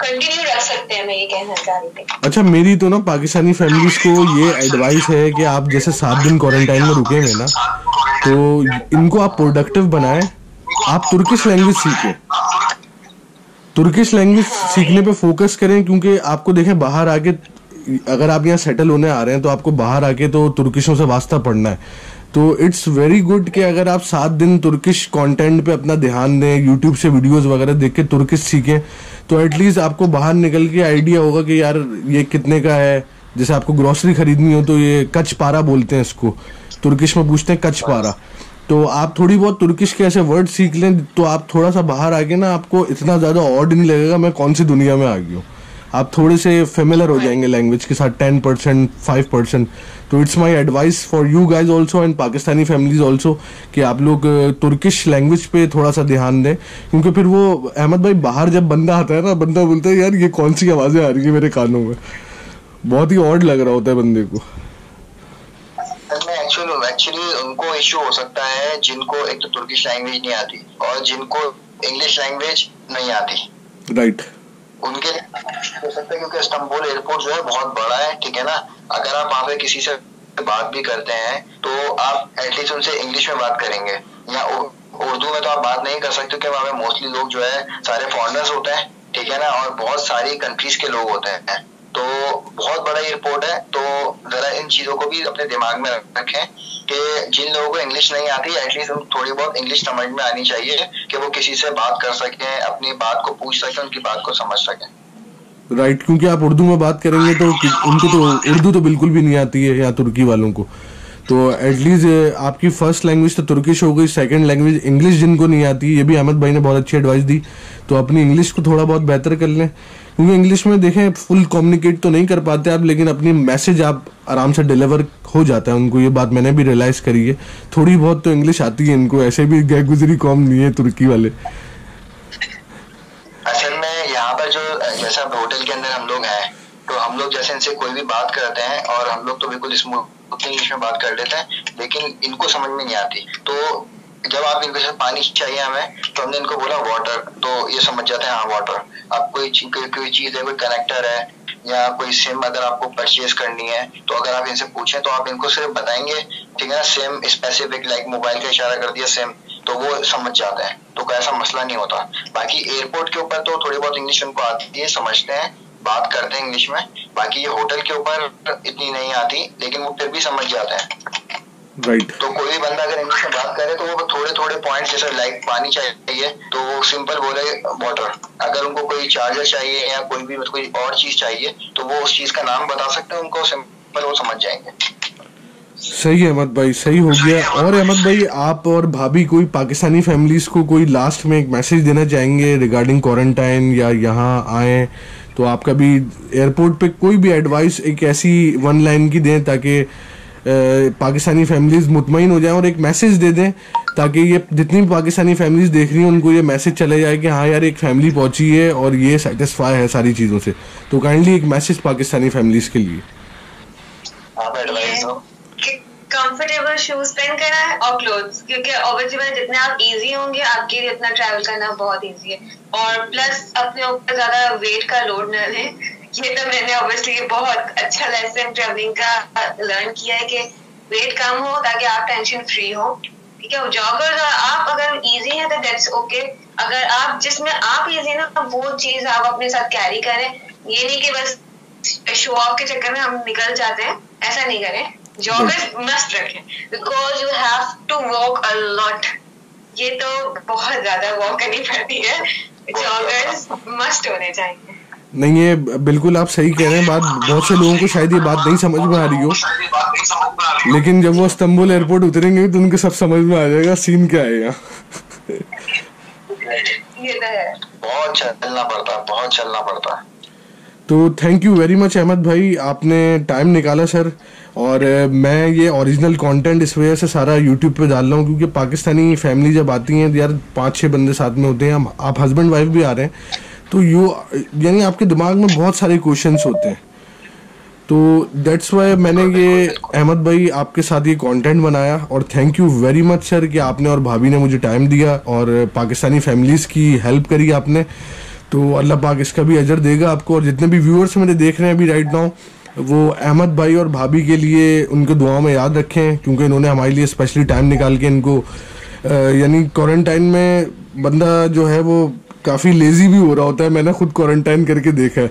Speaker 3: कंटिन्यू रख सकते हैं। मैं ये कहना चाह रही थी।
Speaker 2: अच्छा, मेरी तो ना पाकिस्तानी फैमिलीज को ये एडवाइस है कि आप जैसे 7 दिन क्वारंटाइन में रुकेंगे ना, तो इनको आप प्रोडक्टिव बनाएं। आप तुर्किश लैंग्वेज सीखें, तुर्किश लैंग्वेज सीखने पे फोकस करें, क्योंकि आपको देखें बाहर आके, अगर आप यहाँ सेटल होने आ रहे हैं तो आपको बाहर आके तो तुर्किशों से वास्ता पढ़ना है। तो इट्स वेरी गुड कि अगर आप 7 दिन तुर्किश कंटेंट पे अपना ध्यान दें, यूट्यूब से वीडियोस वगैरह देख के तुर्किश सीखें, तो एटलीस्ट आपको बाहर निकल के आइडिया होगा कि यार ये कितने का है। जैसे आपको ग्रोसरी खरीदनी हो तो ये कच पारा बोलते हैं इसको, तुर्किश में पूछते हैं कच पारा। तो आप थोड़ी बहुत तुर्किश के ऐसे वर्ड सीख लें तो आप थोड़ा सा बाहर आके ना आपको इतना ज़्यादा ऑड नहीं लगेगा मैं कौन सी दुनिया में आ गई हूँ। आप थोड़े से फेमिलर हो जाएंगे लैंग्वेज के साथ 10% 5%। तो it's my advice for you guys also and Pakistani families also कि आप लोग तुर्किश लैंग्वेज पे थोड़ा सा ध्यान दें, क्योंकि फिर वो अहमद भाई बाहर जब बंदा आता है ना, बंदा बोलता है यार ये कौन सी आवाज़ें आ रही है मेरे कानों में, बहुत ही ऑड लग रहा होता है बंदे को।
Speaker 1: एक्चुअली उनको इश्यू हो सकता है जिनको एक तो तुर्किश लैंग्वेज नहीं आती और जिनको इंग्लिश लैंग्वेज नहीं आती।
Speaker 2: राइट,
Speaker 1: उनके हो सकता है क्योंकि इस्तांबुल एयरपोर्ट जो है बहुत बड़ा है, ठीक है ना। अगर आप वहाँ पे किसी से बात भी करते हैं तो आप एटलीस्ट उनसे इंग्लिश में बात करेंगे, या उर्दू में तो आप बात नहीं कर सकते क्योंकि वहाँ पे मोस्टली लोग जो है सारे फॉरेनर्स होते हैं, ठीक है ना, और बहुत सारी कंट्रीज के लोग होते हैं। तो बहुत बड़ा एयरपोर्ट है, तो जरा इन चीजों को भी अपने दिमाग में रखें कि जिन लोगों को इंग्लिश नहीं आती एटलीस्ट उनको थोड़ी बहुत इंग्लिश समझ में आनी चाहिए कि वो किसी से बात कर सकें, अपनी बात को पूछ सकें, उनकी बात को समझ सकें।
Speaker 2: राइट, क्योंकि आप उर्दू में बात करेंगे तो उनको तो उर्दू तो बिल्कुल भी नहीं आती है, या तुर्की वालों को। तो एटलीस्ट आपकी फर्स्ट लैंग्वेज तो तुर्किश हो गई, सेकंड लैंग्वेज इंग्लिश जिनको नहीं आती, ये भी अहमद भाई ने बहुत अच्छी एडवाइस दी, तो अपनी इंग्लिश को थोड़ा बहुत बेहतर कर लें। क्योंकि इंग्लिश में देखें फुल कम्युनिकेट तो नहीं कर पाते आप, लेकिन अपनी मैसेज आप आराम से डिलीवर हो जाता है उनको। ये बात मैंने भी रियलाइज करी है, थोड़ी बहुत तो इंग्लिश आती है इनको, ऐसे भी गए गुजरी कौम नहीं है तुर्की वाले।
Speaker 1: असल में यहाँ पर जो जैसा होटल के अंदर हम लोग हैं, तो हम लोग जैसे इनसे कोई भी बात करते हैं और हम लोग तो बिल्कुल स्मूथ इंग्लिश में बात कर लेते हैं, लेकिन इनको समझ में नहीं आती। तो जब आप इनके साथ पानी चाहिए हमें, तो हमने इनको बोला वाटर, तो ये समझ जाते हैं हाँ वाटर। अब कोई चीज है, कोई कनेक्टर है या कोई सिम अगर आपको परचेज करनी है, तो अगर आप इनसे पूछें तो आप इनको सिर्फ बताएंगे, ठीक है ना, सिम स्पेसिफिक लाइक मोबाइल का इशारा कर दिया सिम, तो वो समझ जाते हैं, तो कोई ऐसा मसला नहीं होता। बाकी एयरपोर्ट के ऊपर तो थोड़ी बहुत इंग्लिश उनको आती है, समझते हैं, बात करते हैं इंग्लिश में। बाकी ये होटल के ऊपर इतनी नहीं आती, लेकिन वो फिर भी समझ जाते हैं।
Speaker 2: राइट
Speaker 1: तो कोई भी बंदा अगर इंग्लिश में बात करे तो वो थोड़े थोड़े पॉइंट जैसे लाइक पानी चाहिए तो वो सिंपल बोले वाटर। अगर उनको कोई चार्जर चाहिए या कोई भी कोई और चीज चाहिए तो वो उस चीज का नाम बता सकते हैं उनको, सिंपल वो समझ जाएंगे।
Speaker 2: सही है अहमद भाई, सही हो गया। और अहमद भाई, आप और भाभी कोई पाकिस्तानी फैमिलीज को कोई लास्ट में एक मैसेज देना चाहेंगे रिगार्डिंग क्वारंटाइन या यहाँ आए, तो आप कभी एयरपोर्ट पे कोई भी एडवाइस एक ऐसी 1 लाइन की दें ताकि पाकिस्तानी फैमिलीज मुतमईन हो जाएं, और एक मैसेज दे दें ताकि ये जितनी भी पाकिस्तानी फैमिलीज देख रही हैं उनको ये मैसेज चले जाए कि हाँ यार एक फैमिली पहुंची है और ये सेटिस्फाई है सारी चीज़ों से। तो काइंडली एक मैसेज पाकिस्तानी फैमिलीज के लिए।
Speaker 3: कंफर्टेबल शूज पहन कर है और क्लोथ्स, क्योंकि ऑब्वियसली जितने आप इजी होंगे आपके लिए इतना ट्रैवल करना बहुत इजी है। और प्लस अपने ऊपर ज्यादा वेट का लोड न लें। ये तो मैंने ऑब्वियसली बहुत अच्छा लेसन ट्रैवलिंग का लर्न किया है कि वेट कम हो ताकि आप टेंशन फ्री हो, ठीक है। जॉगर आप अगर इजी है तो दैट्स ओके, अगर आप जिसमें आप इजी है ना वो चीज आप अपने साथ कैरी करें। ये नहीं कि बस शो ऑफ के चक्कर में हम निकल जाते हैं, ऐसा नहीं करें। जॉगर्स मस्ट रखें because you have to walk a lot ये तो बहुत ज्यादा वॉक करनी पड़ती है, जॉगर्स मस्ट होने चाहिए।
Speaker 2: नहीं, ये बिल्कुल आप सही कह रहे हैं। बात बहुत से लोगों को शायद ये बात नहीं समझ में आ रही हो, लेकिन जब वो इस्तांबुल एयरपोर्ट उतरेंगे तो उनको सब समझ में आ जाएगा सीन क्या है यहाँ।
Speaker 3: ये तो है,
Speaker 1: बहुत चलना पड़ता।
Speaker 2: तो thank you very much Ahmad भाई, आपने टाइम निकाला सर। और मैं ये ओरिजिनल कंटेंट इस वजह से सारा यूट्यूब पे डाल रहा हूँ क्योंकि पाकिस्तानी फैमिली जब आती हैं यार 5-6 बंदे साथ में होते हैं, आप हस्बैंड वाइफ भी आ रहे हैं, तो यानी आपके दिमाग में बहुत सारे क्वेश्चंस होते हैं। तो दैट्स वाई मैंने ये अहमद भाई आपके साथ ये कंटेंट बनाया। और thank you very much sir कि आपने और भाभी ने मुझे टाइम दिया और पाकिस्तानी फैमिलीज़ की हेल्प करी आपने। तो अल्लाह पाक इसका भी अजर देगा आपको। और जितने भी व्यूअर्स मेरे देख रहे हैं अभी राइट नाउ, वो अहमद भाई और भाभी के लिए उनको दुआओं में याद रखें क्योंकि इन्होंने हमारे लिए स्पेशली टाइम निकाल के इनको यानी क्वारंटाइन में बंदा जो है वो काफ़ी लेजी भी हो रहा होता है। मैंने खुद क्वारंटाइन करके देखा है,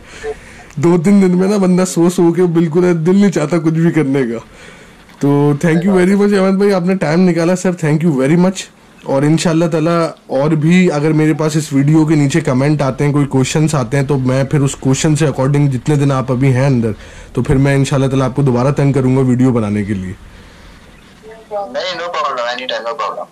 Speaker 2: 2-3 दिन में ना बंदा सो के बिल्कुल दिल नहीं चाहता कुछ भी करने का। तो thank you very much Ahmad भाई, आपने टाइम निकाला sir, thank you very much. और इंशाल्लाह ताला और भी अगर मेरे पास इस वीडियो के नीचे कमेंट आते हैं, कोई क्वेश्चंस आते हैं, तो मैं फिर उस क्वेश्चन से अकॉर्डिंग जितने दिन आप अभी हैं अंदर, तो फिर मैं इंशाल्लाह ताला आपको दोबारा तंग करूंगा वीडियो बनाने के लिए।
Speaker 1: नहीं, no problem, any time, no problem.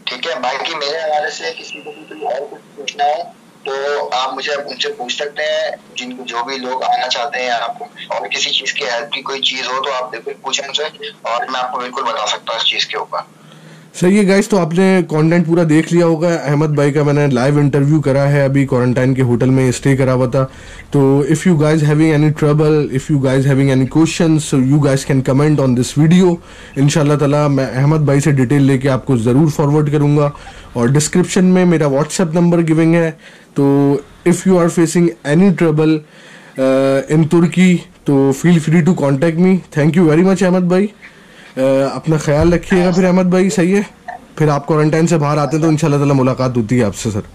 Speaker 1: ठीक है, बाकी मेरे हवाले से किसी को भी और कुछ पूछना है तो आप मुझे उनसे पूछ सकते हैं, जिनको जो भी लोग आना चाहते हैं आपको, और किसी चीज की हेल्प की कोई चीज हो तो आप बिल्कुल पूछें उनसे और मैं आपको बिल्कुल बता सकता हूँ इस चीज के ऊपर।
Speaker 2: सही है गाइस, तो आपने कंटेंट पूरा देख लिया होगा। अहमद भाई का मैंने लाइव इंटरव्यू करा है, अभी क्वारंटाइन के होटल में स्टे करा हुआ था। तो if you guys having any trouble, if you guys having any questions, so you guys can comment on this video. इंशाल्लाह ताला मैं अहमद भाई से डिटेल लेके आपको ज़रूर फॉरवर्ड करूँगा। और डिस्क्रिप्शन में मेरा व्हाट्सएप नंबर गिविंग है, तो if you are facing any trouble in तुर्की तो feel free to contact me. Thank you very much Ahmad भाई, अपना ख्याल रखिएगा फिर अहमद भाई। सही है, फिर आप क्वारंटाइन से बाहर आते हैं तो इंशाल्लाह ताला मुलाकात होती है आपसे सर।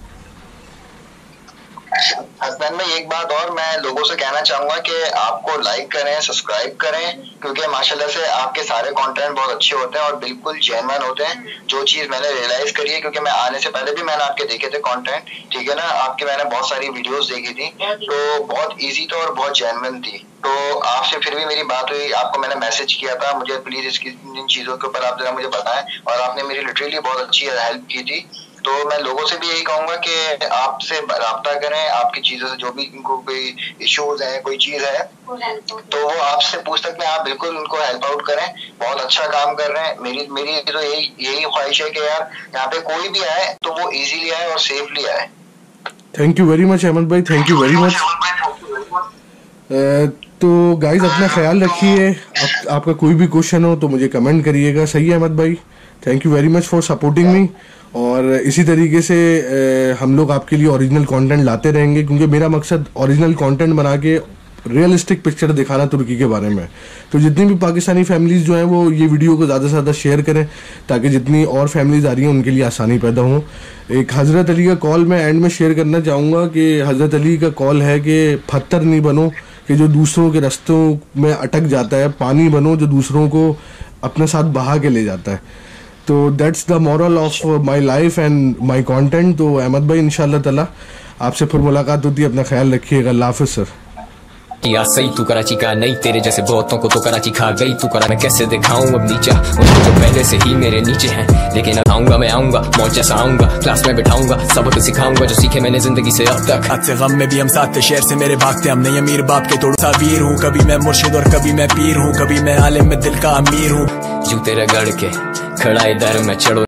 Speaker 1: हसनैन भाई, एक बात और मैं लोगों से कहना चाहूंगा कि आपको लाइक करें, सब्सक्राइब करें, क्योंकि माशाल्लाह से आपके सारे कंटेंट बहुत अच्छे होते हैं और बिल्कुल जेन्युइन होते हैं। जो चीज मैंने रियलाइज करी है, क्योंकि मैं आने से पहले भी मैंने आपके देखे थे कंटेंट, ठीक है ना, आपके मैंने बहुत सारी वीडियोस देखी थी, तो बहुत इजी था और बहुत जेन्युइन थी। तो आपसे फिर भी मेरी बात हुई, आपको मैंने मैसेज किया था, मुझे प्लीज इन चीजों के ऊपर आप जरा मुझे बताएं, और आपने मेरी लिटरली बहुत अच्छी हेल्प की थी। तो मैं लोगों से भी यही कहूंगा कि आपसे राब्ता करें, आपकी चीजों से जो भी इनको कोई इश्यूज है, कोई चीज है, तो वो आपसे पूछ सकते हैं, आप बिल्कुल उनको हेल्प आउट करें। बहुत अच्छा काम कर रहे हैं। मेरी तो यही ख्वाहिश है कि यार यहाँ पे कोई भी आए तो वो इजीली आए और सेफली आए।
Speaker 2: Thank you very much Ahmad भाई, थैंक यू वेरी मच। तो गाइज अपना ख्याल रखिए, आपका कोई भी क्वेश्चन हो तो मुझे कमेंट करिएगा। सही है अहमद भाई, thank you very much for supporting me. और इसी तरीके से हम लोग आपके लिए ओरिजिनल कंटेंट लाते रहेंगे, क्योंकि मेरा मकसद ओरिजिनल कंटेंट बना के रियलिस्टिक पिक्चर दिखाना तुर्की के बारे में। तो जितनी भी पाकिस्तानी फैमिलीज़ जो हैं वो ये वीडियो को ज़्यादा से ज़्यादा शेयर करें, ताकि जितनी और फैमिलीज़ आ रही हैं उनके लिए आसानी पैदा हो। एक हज़रत अली का कॉल मैं एंड में शेयर करना चाहूँगा कि हज़रत अली का कॉल है कि पत्थर नहीं बनो कि जो दूसरों के रास्तों में अटक जाता है, पानी बनो जो दूसरों को अपने साथ बहा के ले जाता है। तो that's the moral of my life and my content. तो अहमद भाई इंशाल्लाह ताला आपसे फिर मुलाकात होती है, अपना ख्याल रखिएगा। अल्लाह हाफ़िज़ सर।
Speaker 5: या सही तू कराची का नहीं, तेरे जैसे बहुतों को तो कराची खा गई तू करा। मैं कैसे दिखाऊं अब नीचा उनको जो पहले से ही मेरे नीचे हैं, लेकिन अब आऊंगा मैं आऊंगा, मौज जैसा आऊंगा, क्लास में बिठाऊंगा, सबक सिखाऊंगा जो सीखे मैंने जिंदगी से अब तक।
Speaker 6: हाथ से गम में भी हम साथ थे, शहर से मेरे भागते हम नहीं अमीर बाप के तोड़ सा वीर हूँ। कभी मैं मुर्शिद और कभी मैं पीर हूँ, कभी मैं आलिम में दिल का अमीर हूँ।
Speaker 5: जूते रगड़ के खड़ा इधर मैं चढ़ो